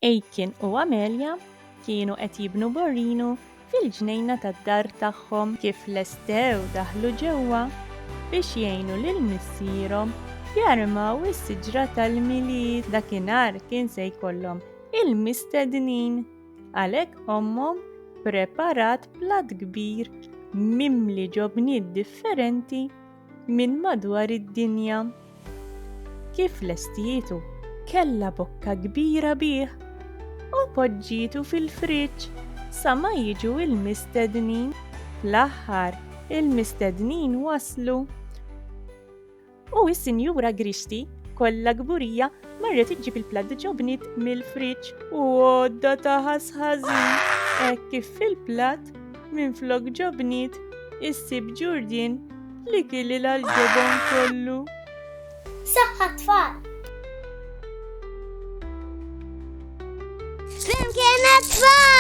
Aiken u Amelia kienu qed jibnu borrinu fil-ġnejna tad-dar tagħhom kif lestew daħlu ġewwa biex jgħinu lil missierhom jarmaw is-siġra tal-milied. Dakinhar kien se jkollhom il-mistednin għalhekk ommhom ppreparat platt kbir mimli ġobniet differenti minn madwar id-dinja. Kif lestietu kellha bokka kbira bih u poġġietu fil-friġġ sa ma jiġu il-mistednin. Fl-aħħar il-mistednin waslu u s-Sinjura Grixti kollha kburija marret iġġib il-platt ġobniet mill-friġġ u għodda taħas ħażin hekk kif fil-platt minflok ġobniet issib ġurdien li kililha l-ġobon kollu. Saħħa tfal! Flimkien it-tfal!